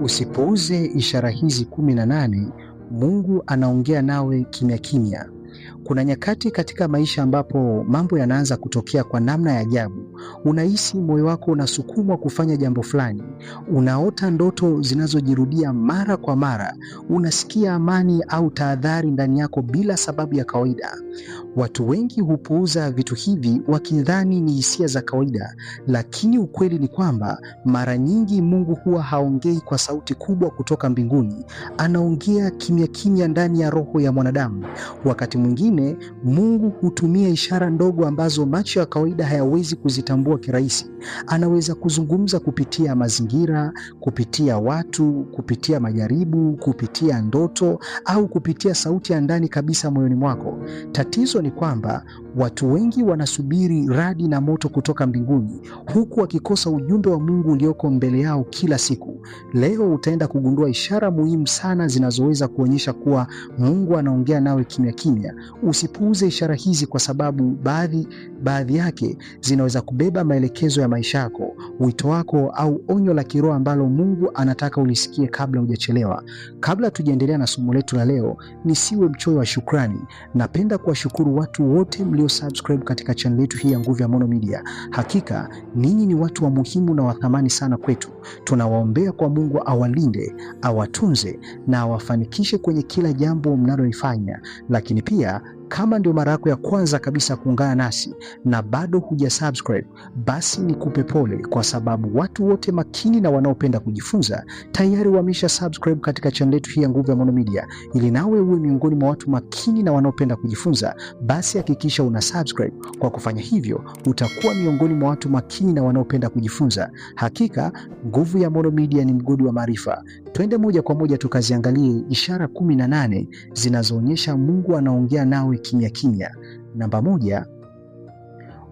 Usipuuze ishara hizi 18. Mungu anaongea nawe kimya kimya. Kuna nyakati katika maisha ambapo mambo yanaanza kutokea kwa namna ya ajabu. Unahisi moyo wako unasukumwa kufanya jambo fulani. Unaota ndoto zinazojirudia mara kwa mara. Unasikia amani au tahadhari ndani yako bila sababu ya kawaida. Watu wengi hupuuza vitu hivi wakidhani ni hisia za kawaida, lakini ukweli ni kwamba mara nyingi Mungu huwa haongei kwa sauti kubwa kutoka mbinguni. Anaongea kimya kimya ndani ya roho ya mwanadamu. Wakati mwingine Mungu hutumia ishara ndogo ambazo macho ya kawaida hayawezi kuzitambua kirahisi. Anaweza kuzungumza kupitia mazingira, kupitia watu, kupitia majaribu, kupitia ndoto au kupitia sauti ya ndani kabisa moyoni mwako. Tatizo ni kwamba watu wengi wanasubiri radi na moto kutoka mbinguni, huku wakikosa ujumbe wa Mungu ulioko mbele yao kila siku. Leo utaenda kugundua ishara muhimu sana zinazoweza kuonyesha kuwa Mungu anaongea nawe kimya kimya. Usipuuze ishara hizi kwa sababu baadhi yake zinaweza kubeba maelekezo ya maisha yako, wito wako au onyo la kiroho ambalo Mungu anataka ulisikie kabla hujachelewa. Kabla tujaendelea na somo letu la leo, nisiwe mchoyo wa shukrani. Napenda kuwashukuru watu wote mlio subscribe katika channel yetu hii ya Nguvu ya Maono Media. Hakika ninyi ni watu wa muhimu na wa thamani sana kwetu. Tunawaombea kwa Mungu awalinde, awatunze na awafanikishe kwenye kila jambo mnalolifanya. Lakini pia kama ndio mara yako ya kwanza kabisa kuungana nasi na bado huja subscribe, basi nikupe pole, kwa sababu watu wote makini na wanaopenda kujifunza tayari wamesha subscribe katika channel yetu hii ya Nguvu ya Maono Media. Ili nawe uwe miongoni mwa watu makini na wanaopenda kujifunza, basi hakikisha una subscribe. Kwa kufanya hivyo, utakuwa miongoni mwa watu makini na wanaopenda kujifunza. Hakika Nguvu ya Maono Media ni mgodi wa maarifa. Twende moja kwa moja tukaziangalie ishara 18 zinazoonyesha Mungu anaongea nawe kimya kimya. Namba 1,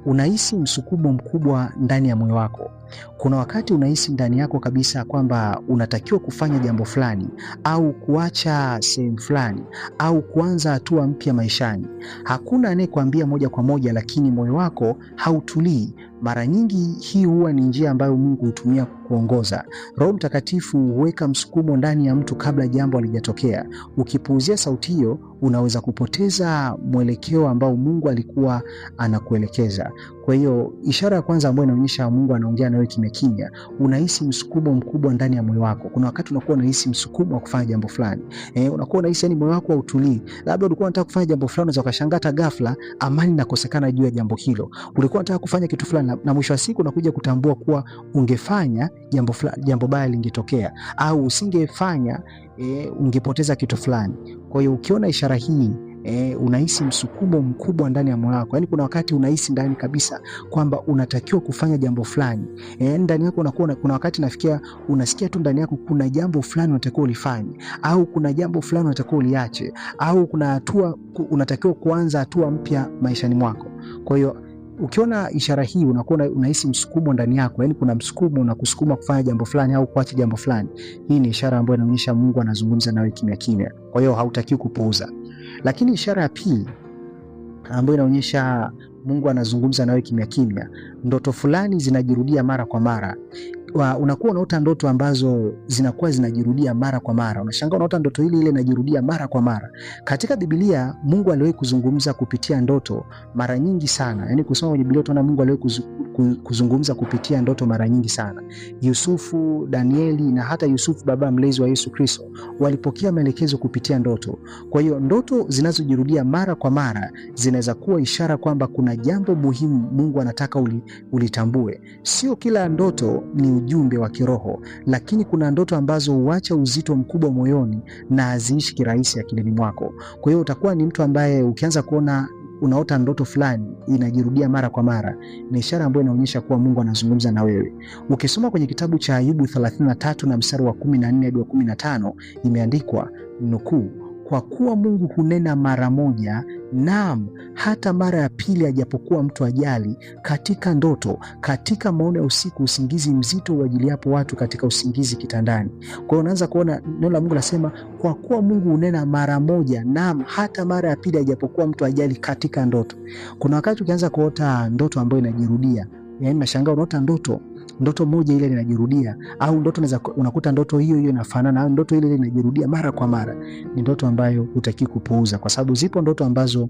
unahisi msukumo mkubwa ndani ya moyo wako. Kuna wakati unahisi ndani yako kabisa kwamba unatakiwa kufanya jambo fulani au kuacha sehemu fulani au kuanza hatua mpya maishani. Hakuna anayekwambia moja kwa moja, lakini moyo wako hautulii. Mara nyingi hii huwa ni njia ambayo Mungu hutumia kuongoza. Roho Mtakatifu huweka msukumo ndani ya mtu kabla jambo halijatokea. Ukipuuzia sauti hiyo, unaweza kupoteza mwelekeo ambao Mungu alikuwa anakuelekeza. Kwa hiyo ishara ya kwanza ambayo inaonyesha Mungu anaongea nawe kimya kimya, unahisi msukumo mkubwa ndani ya moyo wako. Kuna wakati unakuwa unahisi msukumo wa kufanya jambo fulani. Unakuwa unahisi yani moyo wako hautulii. Labda ulikuwa unataka kufanya jambo fulani, unaweza ukashangaa hata ghafla amani inakosekana juu ya jambo hilo. Ulikuwa unataka kufanya kitu fulani na mwisho wa siku unakuja kutambua kuwa ungefanya jambo fulani, jambo baya lingetokea, au usingefanya ungepoteza kitu fulani. Kwa hiyo ukiona ishara hii, unahisi msukumo mkubwa ndani ya moyo wako. Yaani kuna wakati unahisi ndani kabisa kwamba unatakiwa kufanya jambo fulani. Ndani yako kuna wakati nafikia unasikia tu ndani yako kuna jambo fulani unatakiwa ulifanye, au kuna jambo fulani unatakiwa uliache, au kuna hatua unatakiwa kuanza hatua mpya maishani mwako. Kwa hiyo ukiona ishara hii unakuwa unahisi msukumo ndani yako, yani kuna msukumo unakusukuma kufanya jambo fulani au kuacha jambo fulani. Hii ni ishara ambayo inaonyesha Mungu anazungumza nawe kimya kimya. Kwa hiyo hautakiwi kupuuza. Lakini ishara ya pili ambayo inaonyesha Mungu anazungumza nawe kimya kimya, ndoto fulani zinajirudia mara kwa mara. Unakuwa unaota ndoto ambazo zinakuwa zinajirudia mara kwa mara. Unashangaa unaota ndoto ile inajirudia mara kwa mara. Katika Biblia Mungu aliwahi kuzungumza kupitia ndoto mara nyingi sana. Yaani kusoma kwenye Biblia tunaona Mungu aliwahi kuzungumza kupitia ndoto mara nyingi sana. Yusufu, Danieli na hata Yusufu baba mlezi wa Yesu Kristo walipokea maelekezo kupitia ndoto. Kwa hiyo ndoto zinazojirudia mara kwa mara zinaweza kuwa ishara kwamba kuna jambo muhimu Mungu anataka ulitambue. Sio kila ndoto ni ujumbe wa kiroho, lakini kuna ndoto ambazo huacha uzito mkubwa moyoni na haziishi kirahisi akilini mwako. Kwa hiyo utakuwa ni mtu ambaye ukianza kuona unaota ndoto fulani inajirudia mara kwa mara, ni ishara ambayo inaonyesha kuwa Mungu anazungumza na wewe. Ukisoma kwenye kitabu cha Ayubu 33 na mstari wa 14 hadi wa 15, imeandikwa nukuu, kwa kuwa Mungu hunena mara moja, naam hata mara ya pili, ajapokuwa mtu ajali, katika ndoto, katika maono ya usiku, usingizi mzito uajiliapo watu katika usingizi kitandani. Kwa hiyo unaanza kuona neno la Mungu nasema kwa kuwa Mungu hunena mara moja, naam hata mara ya pili, ajapokuwa mtu ajali, katika ndoto. Kuna wakati ukianza kuota ndoto ambayo inajirudia, yaani nashangaa unaota ndoto ndoto moja ile inajirudia, au ndoto unakuta ndoto hiyo hiyo inafanana, au ndoto ile ile inajirudia mara kwa mara, ni ndoto ambayo hutaki kupuuza, kwa sababu zipo ndoto ambazo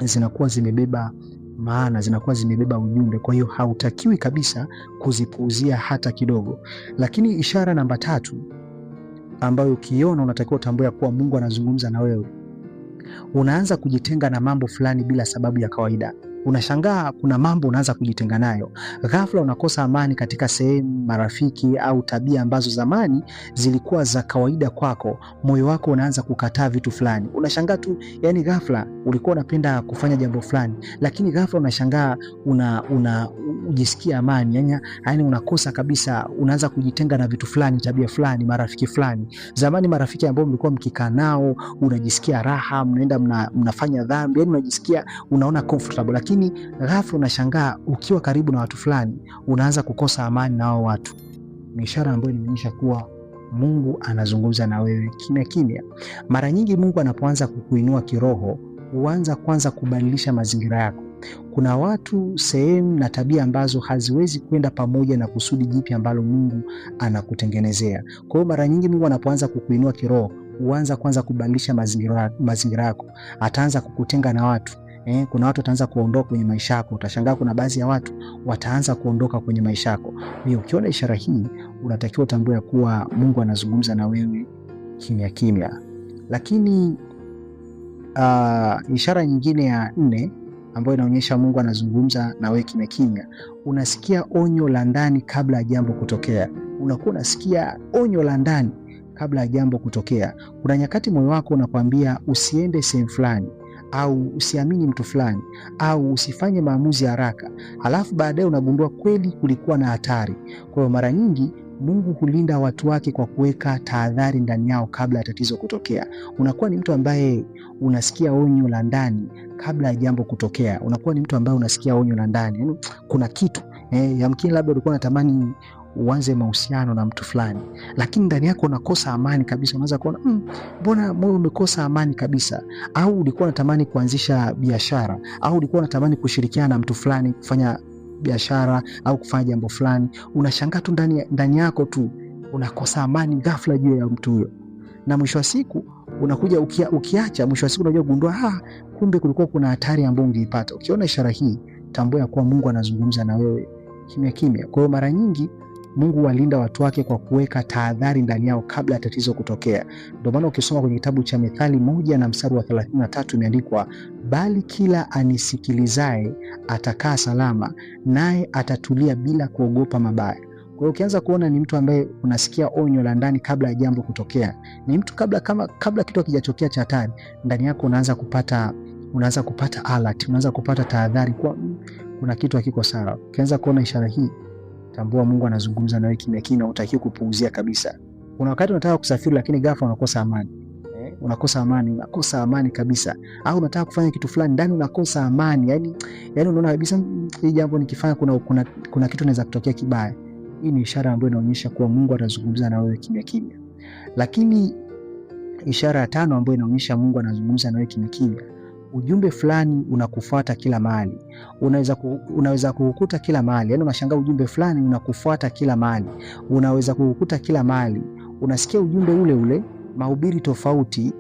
zinakuwa zimebeba maana, zinakuwa zimebeba ujumbe. Kwa hiyo hautakiwi kabisa kuzipuuzia hata kidogo. Lakini ishara namba 3 ambayo ukiona unatakiwa utambue kuwa Mungu anazungumza na wewe, unaanza kujitenga na mambo fulani bila sababu ya kawaida. Unashangaa kuna mambo unaanza kujitenga nayo. Ghafla unakosa amani katika sehemu, marafiki au tabia ambazo zamani zilikuwa za kawaida kwako. Moyo wako unaanza kukataa vitu fulani. Unashangaa tu, yani ghafla ulikuwa unapenda kufanya jambo fulani, lakini ghafla unashangaa ujisikia amani. Yani unakosa kabisa, unaanza kujitenga na vitu fulani, tabia fulani, marafiki fulani. Zamani marafiki ambao mlikuwa mkikaa nao unajisikia raha, mnaenda mnafanya dhambi, yani unajisikia unaona comfortable, lakini ghafla unashangaa ukiwa karibu na watu fulani unaanza kukosa amani na hao watu. Ni ishara ambayo inaonyesha kuwa Mungu anazungumza na wewe kimya kimya. Mara nyingi Mungu anapoanza kukuinua kiroho, huanza kwanza kubadilisha mazingira yako. Kuna watu, sehemu na tabia ambazo haziwezi kwenda pamoja na kusudi jipya ambalo Mungu anakutengenezea. Kwa hiyo mara nyingi Mungu anapoanza kukuinua kiroho, huanza kwanza kubadilisha mazingira yako. Ataanza kukutenga na watu. Kuna watu wataanza kuondoka kwenye maisha yako. Utashangaa kuna baadhi ya watu wataanza kuondoka kwenye maisha yako. Ukiona ishara hii, unatakiwa utambue kuwa Mungu anazungumza na wewe kimya kimya. Lakini ishara nyingine ya 4 ambayo inaonyesha Mungu anazungumza na wewe kimya kimya, unasikia onyo la ndani kabla ya jambo kutokea. Unakuwa unasikia onyo la ndani kabla ya jambo kutokea. Kuna nyakati moyo wako unakwambia usiende sehemu fulani, au usiamini mtu fulani, au usifanye maamuzi haraka, halafu baadaye unagundua kweli kulikuwa na hatari. Kwa hiyo mara nyingi Mungu hulinda watu wake kwa kuweka tahadhari ndani yao kabla ya tatizo kutokea. Unakuwa ni mtu ambaye unasikia onyo la ndani kabla ya jambo kutokea. Unakuwa ni mtu ambaye unasikia onyo la ndani. Yani kuna kitu yamkini labda ulikuwa unatamani uanze mahusiano na mtu fulani, lakini ndani yako unakosa amani kabisa. Unaanza kuona mbona moyo umekosa amani kabisa. Au ulikuwa unatamani kuanzisha biashara, au ulikuwa unatamani kushirikiana na mtu fulani kufanya biashara au kufanya jambo fulani, unashangaa tu ndani yako tu unakosa amani ghafla juu ya mtu huyo, na mwisho wa siku unakuja ukiacha, mwisho wa siku unajua gundua kumbe kulikuwa kuna hatari ambayo ungeipata. Ukiona ishara hii, tambua kuwa Mungu anazungumza na wewe kimya kimya. Kwa hiyo mara nyingi Mungu walinda watu wake kwa kuweka tahadhari ndani yao kabla ya tatizo kutokea. Ndio maana ukisoma kwenye kitabu cha Mithali 1 na mstari wa 33 imeandikwa, bali kila anisikilizaye atakaa salama, naye atatulia bila kuogopa mabaya. Kwa hiyo ukianza kuona ni mtu ambaye unasikia onyo la ndani kabla ya jambo kutokea, ni mtu kabla kitu hakijatokea cha hatari, ndani yako unaanza kupata alert, unaanza kupata tahadhari kwa kuna kitu hakiko sawa. Ukianza kuona ishara hii, tambua Mungu anazungumza nawe kimya kimya, hutakiwi kupuuzia kabisa. Kuna wakati unataka kusafiri lakini ghafla unakosa amani. Unakosa amani kabisa. Au unataka kufanya kitu fulani ndani unakosa amani. Yaani unaona kabisa hii jambo nikifanya kuna kitu inaweza kutokea kibaya. Hii ni ishara ambayo inaonyesha kuwa Mungu anazungumza na wewe kimya kimya. Lakini ishara ya 5 ambayo inaonyesha Mungu anazungumza na wewe kimya kimya, ujumbe fulani unakufuata kila mahali. Unaweza kukukuta kila mahali. Yaani unashangaa ujumbe fulani unakufuata kila mahali. Unaweza kukukuta kila mahali. Unasikia ujumbe ule ule, mahubiri tofauti,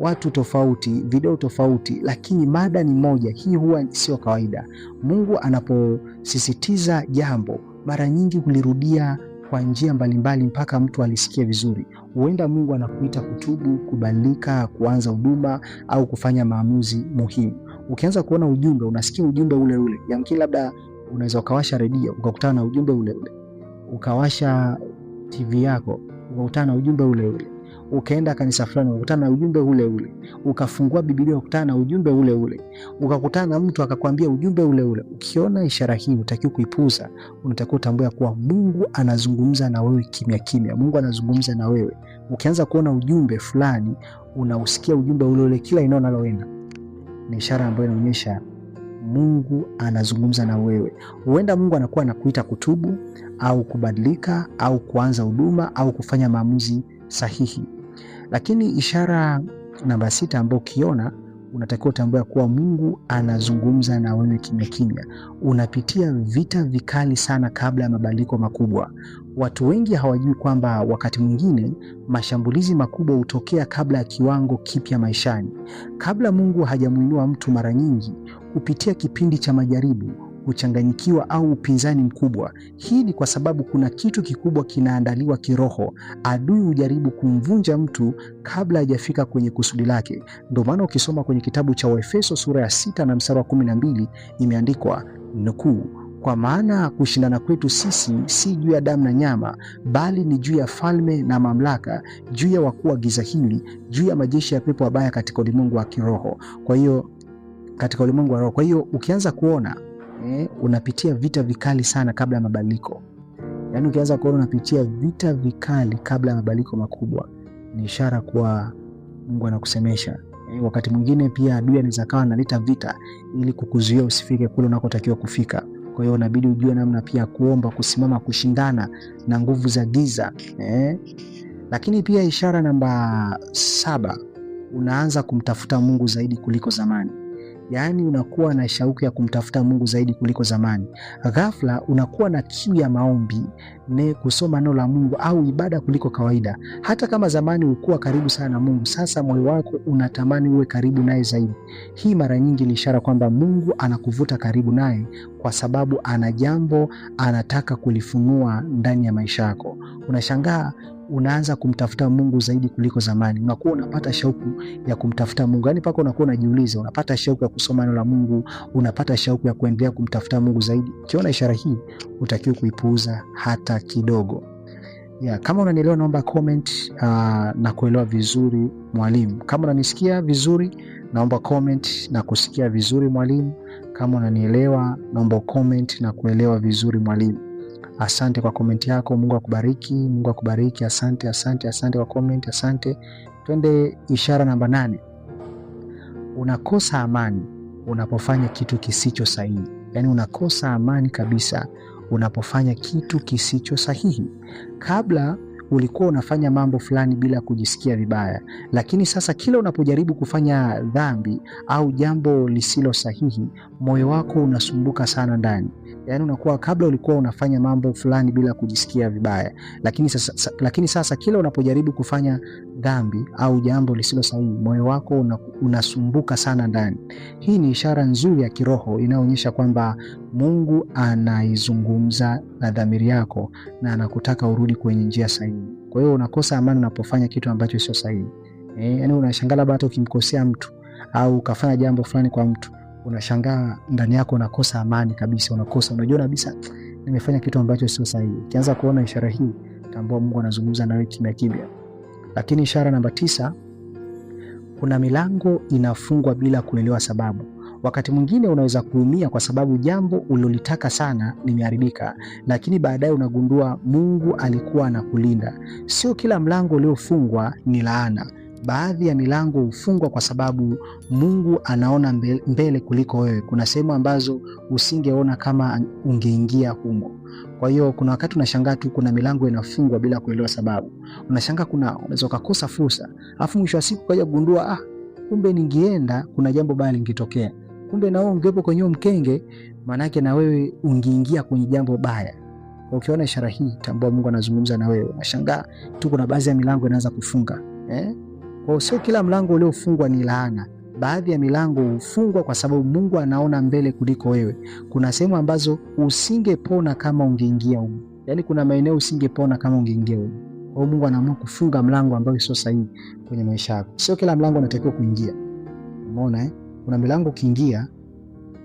watu tofauti, video tofauti, lakini mada ni moja. Hii huwa sio kawaida. Mungu anaposisitiza jambo, mara nyingi hulirudia kwa njia mbalimbali mpaka mtu alisikie vizuri. Huenda Mungu anakuita kutubu, kubadilika, kuanza huduma au kufanya maamuzi muhimu. Ukianza kuona ujumbe, unasikia ujumbe ule ule. Yamkini labda unaweza ukawasha redio ukakutana na ujumbe ule ule. Ukawasha TV yako ukakutana na ujumbe ule ule. Ukaenda kanisa fulani ukakutana na ujumbe ule ule. Ukafungua Biblia ukakutana na ujumbe ule ule. Ukakutana na mtu akakwambia ujumbe ule ule. Ukiona ishara hii, utakiwa kuipuuza. Unatakiwa utambue kuwa Mungu anazungumza na wewe kimya kimya. Mungu anazungumza na wewe. Ukianza kuona ujumbe fulani, unausikia ujumbe ule ule kila eneo unaloenda, ni ishara ambayo inaonyesha Mungu anazungumza na wewe. Huenda Mungu anakuwa anakuita kutubu au kubadilika au kuanza huduma au kufanya maamuzi sahihi. Lakini ishara namba 6 ambayo ukiona unatakiwa utambue kuwa Mungu anazungumza na wewe kimya kimya. Unapitia vita vikali sana kabla ya mabadiliko makubwa. Watu wengi hawajui kwamba wakati mwingine mashambulizi makubwa hutokea kabla ya kiwango kipya maishani. Kabla Mungu hajamuinua mtu, mara nyingi kupitia kipindi cha majaribu, kuchanganyikiwa au upinzani mkubwa. Hii ni kwa sababu kuna kitu kikubwa kinaandaliwa kiroho. Adui hujaribu kumvunja mtu kabla hajafika kwenye kusudi lake. Ndio maana ukisoma kwenye kitabu cha Waefeso sura ya 6 na mstari wa 12 imeandikwa nukuu, kwa maana kushindana kwetu sisi si juu ya damu na nyama, bali ni juu ya falme na mamlaka, juu ya wakuu wa giza hili, juu ya majeshi ya pepo wabaya katika ulimwengu wa kiroho. Kwa hiyo katika ulimwengu wa roho. Kwa hiyo ukianza kuona unapitia vita vikali sana kabla ya mabadiliko, yaani ukianza kuona unapitia vita vikali kabla ya mabadiliko makubwa, ni ishara kuwa Mungu anakusemesha. Wakati mwingine pia adui anaweza kawa analeta vita ili kukuzuia usifike kule unakotakiwa kufika. Kwa hiyo unabidi ujue namna pia kuomba, kusimama, kushindana na nguvu za giza. Lakini pia ishara namba 7, unaanza kumtafuta Mungu zaidi kuliko zamani. Yaani unakuwa na shauku ya kumtafuta Mungu zaidi kuliko zamani. Ghafla unakuwa na kiu ya maombi, kusoma neno la Mungu au ibada kuliko kawaida. Hata kama zamani ulikuwa karibu sana na Mungu, sasa moyo wako unatamani uwe karibu naye zaidi. Hii mara nyingi ni ishara kwamba Mungu anakuvuta karibu naye, kwa sababu ana jambo anataka kulifunua ndani ya maisha yako. Unashangaa unaanza kumtafuta Mungu zaidi kuliko zamani. Unakuwa unapata shauku ya kumtafuta Mungu. Yaani paka unakuwa unajiuliza, unapata shauku ya kusoma neno la Mungu, unapata shauku ya kuendelea kumtafuta Mungu zaidi. Ukiona ishara hii, utakiwa kuipuuza hata kidogo. Kama unanielewa naomba comment na kuelewa vizuri mwalimu. Kama unanisikia vizuri naomba comment na kusikia vizuri mwalimu. Kama unanielewa naomba comment na kuelewa vizuri mwalimu. Asante kwa komenti yako. Mungu akubariki. Mungu akubariki. Asante kwa komenti. Asante. Twende ishara namba 8. Unakosa amani unapofanya kitu kisicho sahihi. Yaani unakosa amani kabisa unapofanya kitu kisicho sahihi. Kabla ulikuwa unafanya mambo fulani bila kujisikia vibaya, lakini sasa kila unapojaribu kufanya dhambi au jambo lisilo sahihi, moyo wako unasumbuka sana ndani. Yaani unakuwa kabla ulikuwa unafanya mambo fulani bila kujisikia vibaya, lakini sasa kila unapojaribu kufanya dhambi au jambo lisilo sahihi, moyo wako unasumbuka sana ndani. Hii ni ishara nzuri ya kiroho inayoonyesha kwamba Mungu anaizungumza na dhamiri yako na anakutaka urudi kwenye njia sahihi. Kwa hiyo unakosa amani unapofanya kitu ambacho sio sahihi. Yaani unashangaa labda hata ukimkosea mtu au ukafanya jambo fulani kwa mtu, unashangaa ndani yako unakosa amani kabisa, unajua kabisa nimefanya kitu ambacho sio sahihi. Ukianza kuona ishara hii, tambua Mungu anazungumza nawe kimya kimya. Lakini ishara namba 9, kuna milango inafungwa bila kuelewa sababu. Wakati mwingine unaweza kuumia kwa sababu jambo ulilotaka sana limeharibika, lakini baadaye unagundua Mungu alikuwa anakulinda. Sio kila mlango uliofungwa ni laana. Baadhi ya milango hufungwa kwa sababu Mungu anaona mbele kuliko wewe. Kuna sehemu ambazo usingeona kama ungeingia humo. Kwa hiyo kuna wakati unashangaa tu kuna milango inafungwa bila kuelewa sababu. Unashangaa unaweza kukosa fursa, alafu mwisho wa siku kaja kugundua kumbe ningeenda kuna jambo baya lingetokea. Kumbe na wewe ungepo kwenye mkenge, maana yake na wewe ungeingia kwenye jambo baya. Ukiona ishara hii, tambua Mungu anazungumza na wewe. Unashangaa tu kuna baadhi ya milango inaanza kufunga. Kwa sio kila mlango uliofungwa ni laana. Baadhi ya milango hufungwa kwa sababu Mungu anaona mbele kuliko wewe. Kuna sehemu ambazo usingepona kama ungeingia huko. Yaani kuna maeneo usingepona kama ungeingia huko. Kwa Mungu anaamua kufunga mlango ambao sio sahihi kwenye maisha yako. Sio kila mlango unatakiwa kuingia. Umeona Kuna milango ukiingia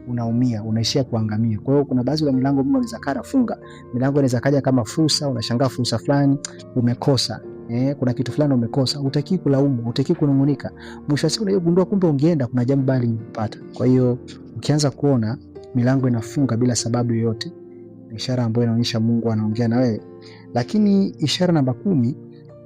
unaumia, unaishia kuangamia. Kwa hiyo kuna baadhi ya milango Mungu anaweza funga. Milango inaweza kaja kama fursa, unashangaa fursa fulani umekosa. Kuna kitu fulani umekosa, hutaki kulaumu, hutaki kunungunika. Mwisho wa siku unagundua kumbe ungeenda kuna jambo bali ungepata. Kwa hiyo ukianza kuona milango inafunga bila sababu yoyote, ni ishara ambayo inaonyesha Mungu anaongea na wewe. Lakini ishara namba 10,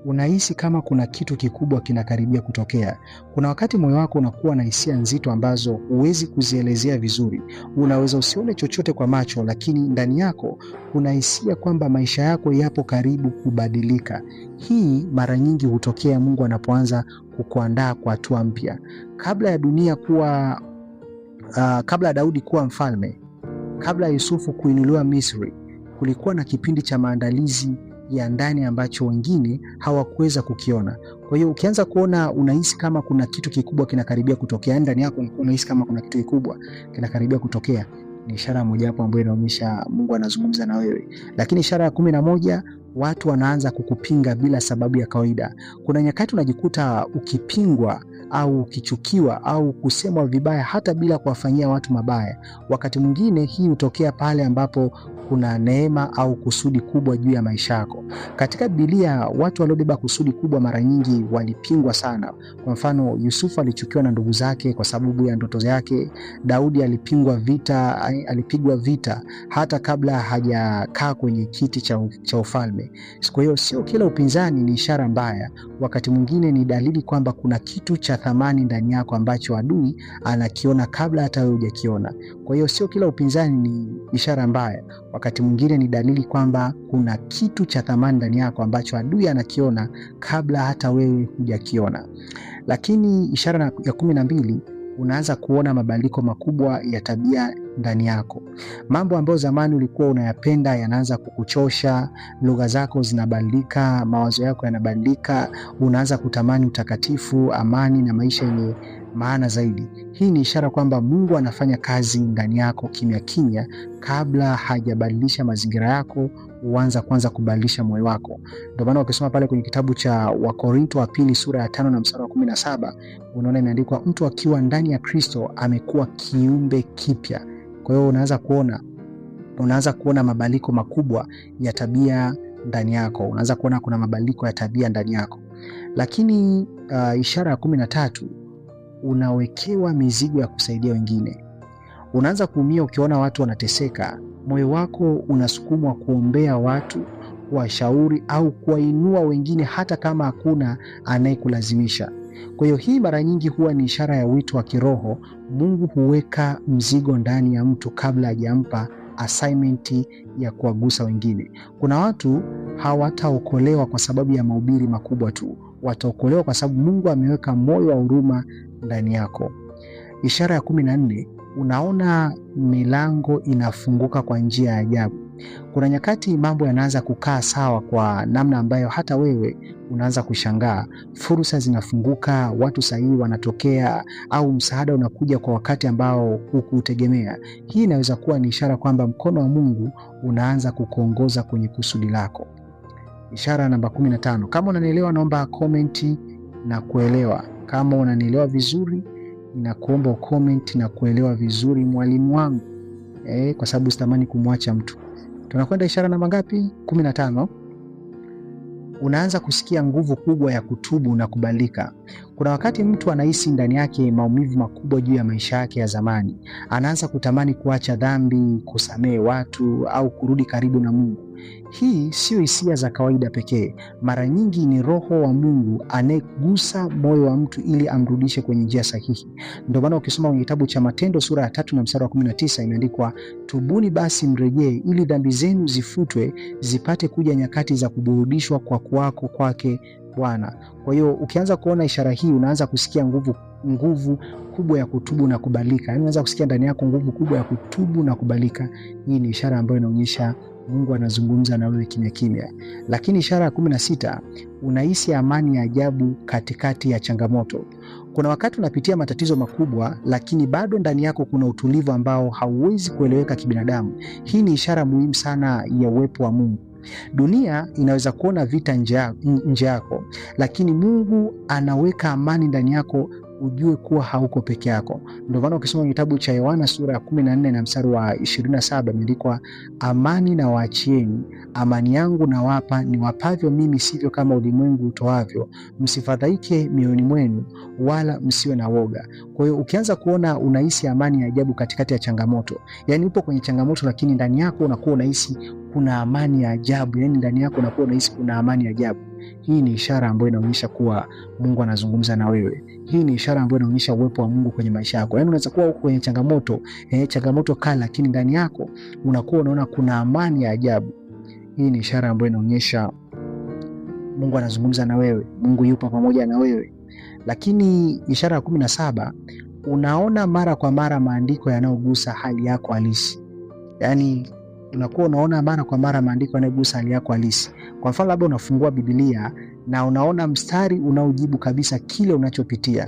unahisi kama kuna kitu kikubwa kinakaribia kutokea. Kuna wakati moyo wako unakuwa na hisia nzito ambazo huwezi kuzielezea vizuri. Unaweza usione chochote kwa macho, lakini ndani yako kuna hisia kwamba maisha yako yapo karibu kubadilika. Hii mara nyingi hutokea Mungu anapoanza kukuandaa kwa hatua mpya. Kabla ya dunia kuwa kabla ya Daudi kuwa mfalme, kabla ya Yusufu kuinuliwa Misri, kulikuwa na kipindi cha maandalizi ya ndani ambacho wengine hawakuweza kukiona. Kwa hiyo ukianza kuona unahisi kama kuna kitu kikubwa kinakaribia kutokea, ndani yako unahisi kama kuna kitu kikubwa kinakaribia kutokea, ni ishara mojawapo ambayo inaonyesha Mungu anazungumza na wewe. Lakini ishara ya 11, watu wanaanza kukupinga bila sababu ya kawaida. Kuna nyakati unajikuta ukipingwa au ukichukiwa au kusemwa vibaya hata bila kuwafanyia watu mabaya. Wakati mwingine hii hutokea pale ambapo kuna neema au kusudi kubwa juu ya maisha yako. Katika Biblia, watu waliobeba kusudi kubwa mara nyingi walipingwa sana. Kwa mfano, Yusufu alichukiwa na ndugu zake kwa sababu ya ndoto yake. Daudi alipigwa vita hata kabla hajakaa kwenye kiti cha ufalme. Kwa hiyo sio kila upinzani ni ishara mbaya. Wakati mwingine ni dalili kwamba kuna kitu cha thamani ndani yako ambacho adui anakiona kabla hata wewe hujakiona. Kwa hiyo sio kila upinzani ni ishara mbaya. Wakati mwingine ni dalili kwamba kuna kitu cha thamani ndani yako ambacho adui anakiona kabla hata wewe hujakiona. Lakini ishara ya 12, unaanza kuona mabadiliko makubwa ya tabia ndani yako. Mambo ambayo zamani ulikuwa unayapenda yanaanza kukuchosha, lugha zako zinabadilika, mawazo yako yanabadilika, unaanza kutamani utakatifu, amani na maisha yenye maana zaidi. Hii ni ishara kwamba Mungu anafanya kazi ndani yako kimya kimya kabla hajabadilisha mazingira yako, huanza kwanza kubadilisha moyo wako. Ndio maana ukisoma pale kwenye kitabu cha Wakorintho wa pili sura ya 5 na mstari wa 17, unaona imeandikwa mtu akiwa ndani ya Kristo amekuwa kiumbe kipya. Kwa hiyo unaanza kuona mabadiliko makubwa ya tabia ndani yako. Unaanza kuona kuna mabadiliko ya tabia ndani yako. Lakini ishara ya 13, unawekewa mizigo ya kusaidia wengine. Unaanza kuumia ukiona watu wanateseka. Moyo wako unasukumwa kuombea watu, kuwashauri au kuwainua wengine hata kama hakuna anayekulazimisha. Kwa hiyo hii mara nyingi huwa ni ishara ya wito wa kiroho. Mungu huweka mzigo ndani ya mtu kabla hajampa assignment ya kuwagusa wengine. Kuna watu hawataokolewa kwa sababu ya mahubiri makubwa tu. Wataokolewa kwa sababu Mungu ameweka moyo wa huruma ndani yako. Ishara ya 14, unaona milango inafunguka kwa njia ya ajabu. Kuna nyakati mambo yanaanza kukaa sawa kwa namna ambayo hata wewe unaanza kushangaa. Fursa zinafunguka, watu sahihi wanatokea, au msaada unakuja kwa wakati ambao hukutegemea. Hii inaweza kuwa ni ishara kwamba mkono wa Mungu unaanza kukuongoza kwenye kusudi lako. Ishara namba 15. Kama unanielewa, naomba komenti na kuelewa. Kama unanielewa vizuri, ninakuomba comment na kuelewa vizuri, mwalimu wangu, kwa sababu sitamani kumwacha mtu. Tunakwenda ishara namba ngapi? 15. Unaanza kusikia nguvu kubwa ya kutubu na kubadilika. Kuna wakati mtu anahisi ndani yake maumivu makubwa juu ya maisha yake ya zamani. Anaanza kutamani kuacha dhambi, kusamehe watu au kurudi karibu na Mungu. Hii sio hisia za kawaida pekee. Mara nyingi ni Roho wa Mungu anayegusa moyo wa mtu ili amrudishe kwenye njia sahihi. Ndio maana ukisoma kwenye kitabu cha Matendo sura ya 3 na mstari wa 19 imeandikwa, tubuni basi mrejee ili dhambi zenu zifutwe, zipate kuja nyakati za kuburudishwa kwa kuwako kwake Bwana. Kwa hiyo ukianza kuona ishara hii, unaanza kusikia nguvu kubwa ya kutubu na kubadilika. Yaani unaanza kusikia ndani yako nguvu kubwa ya kutubu na kubadilika. Hii ni ishara ambayo inaonyesha Mungu anazungumza na wewe kimya kimya. Lakini ishara ya 16, unahisi amani ya ajabu katikati ya changamoto. Kuna wakati unapitia matatizo makubwa, lakini bado ndani yako kuna utulivu ambao hauwezi kueleweka kibinadamu. Hii ni ishara muhimu sana ya uwepo wa Mungu. Dunia inaweza kuona vita nje yako, lakini Mungu anaweka amani ndani yako, ujue kuwa hauko peke yako. Ndio maana ukisoma kitabu cha Yohana sura ya 14 na mstari wa 27 imeandikwa, amani na waachieni, amani yangu nawapa, niwapavyo mimi sivyo kama ulimwengu utoavyo. Msifadhaike mioyoni mwenu, wala msiwe na woga. Kwa hiyo ukianza kuona unahisi amani ya ajabu katikati ya changamoto, yani upo kwenye changamoto lakini ndani yako unakuwa unahisi kuna amani ya ajabu, yani ndani yako unakuwa unahisi kuna amani ya ajabu. Hii ni ishara ambayo inaonyesha kuwa Mungu anazungumza na wewe. Hii ni ishara ambayo inaonyesha uwepo wa Mungu kwenye maisha yako. Yaani unaweza kuwa uko kwenye changamoto kali, lakini ndani yako unakuwa unaona kuna amani ya ajabu. Hii ni ishara ambayo inaonyesha Mungu anazungumza na wewe, Mungu yupo pamoja na wewe. Lakini ishara ya 17, unaona mara kwa mara maandiko yanayogusa hali yako halisi. Yaani unakuwa unaona mara kwa mara maandiko yanayogusa hali yako halisi. Kwa mfano, labda unafungua Biblia na unaona mstari unaojibu kabisa kile unachopitia.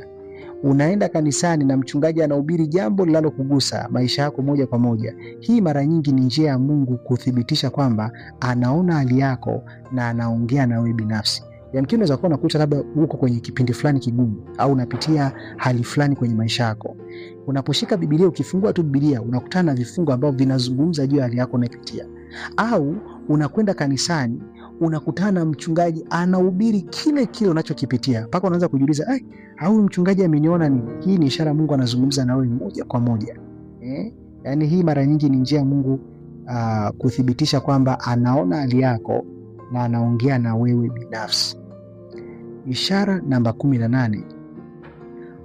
Unaenda kanisani na mchungaji anahubiri jambo linalokugusa maisha yako moja kwa moja. Hii mara nyingi ni njia ya Mungu kuthibitisha kwamba anaona hali yako na anaongea na wewe binafsi. Yamkini unaweza kuwa unakuta labda uko kwenye kipindi fulani kigumu au unapitia hali fulani kwenye maisha yako. Unaposhika Biblia, ukifungua tu Biblia, unakutana na vifungu ambavyo vinazungumza juu ya hali yako unayopitia. Au unakwenda kanisani, unakutana na mchungaji anahubiri kile unachokipitia. Mpaka unaanza kujiuliza, au mchungaji ameniona nini? Hii ni ishara Mungu anazungumza na wewe moja kwa moja. Yaani hii mara nyingi ni njia ya Mungu kuthibitisha kwamba anaona hali yako na anaongea na wewe binafsi. Ishara namba 18,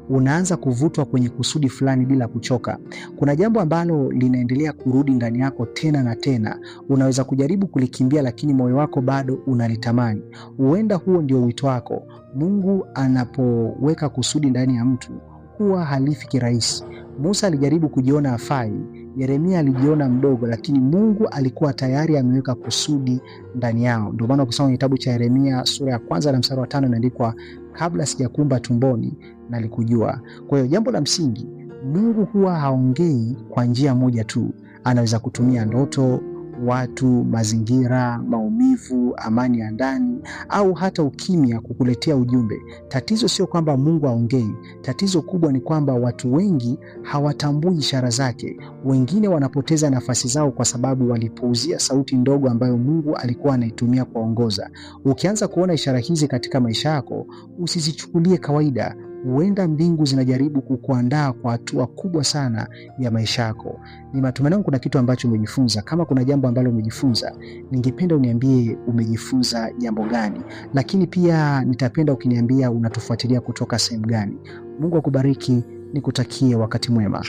unaanza kuvutwa kwenye kusudi fulani bila kuchoka. Kuna jambo ambalo linaendelea kurudi ndani yako tena na tena. Unaweza kujaribu kulikimbia, lakini moyo wako bado unalitamani. Huenda huo ndio wito wako. Mungu anapoweka kusudi ndani ya mtu huwa halifi kirahisi. Musa alijaribu kujiona hafai, Yeremia alijiona mdogo, lakini Mungu alikuwa tayari ameweka kusudi ndani yao. Ndio maana ukisoma kitabu cha Yeremia sura ya 1 na mstari wa 5 imeandikwa, kabla sijakuumba tumboni nalikujua. Kwa hiyo jambo la msingi, Mungu huwa haongei kwa njia moja tu. Anaweza kutumia ndoto, watu, mazingira, maumivu, amani ya ndani au hata ukimya kukuletea ujumbe. Tatizo sio kwamba Mungu haongei. Tatizo kubwa ni kwamba watu wengi hawatambui ishara zake. Wengine wanapoteza nafasi zao kwa sababu walipuuzia sauti ndogo ambayo Mungu alikuwa anaitumia kuongoza. Ukianza kuona ishara hizi katika maisha yako, usizichukulie kawaida. Huenda mbingu zinajaribu kukuandaa kwa hatua kubwa sana ya maisha yako. Ni matumaini yangu kuna kitu ambacho umejifunza. Kama kuna jambo ambalo umejifunza, ningependa uniambie umejifunza jambo gani. Lakini pia nitapenda ukiniambia unatufuatilia kutoka sehemu gani. Mungu akubariki, nikutakie wakati mwema.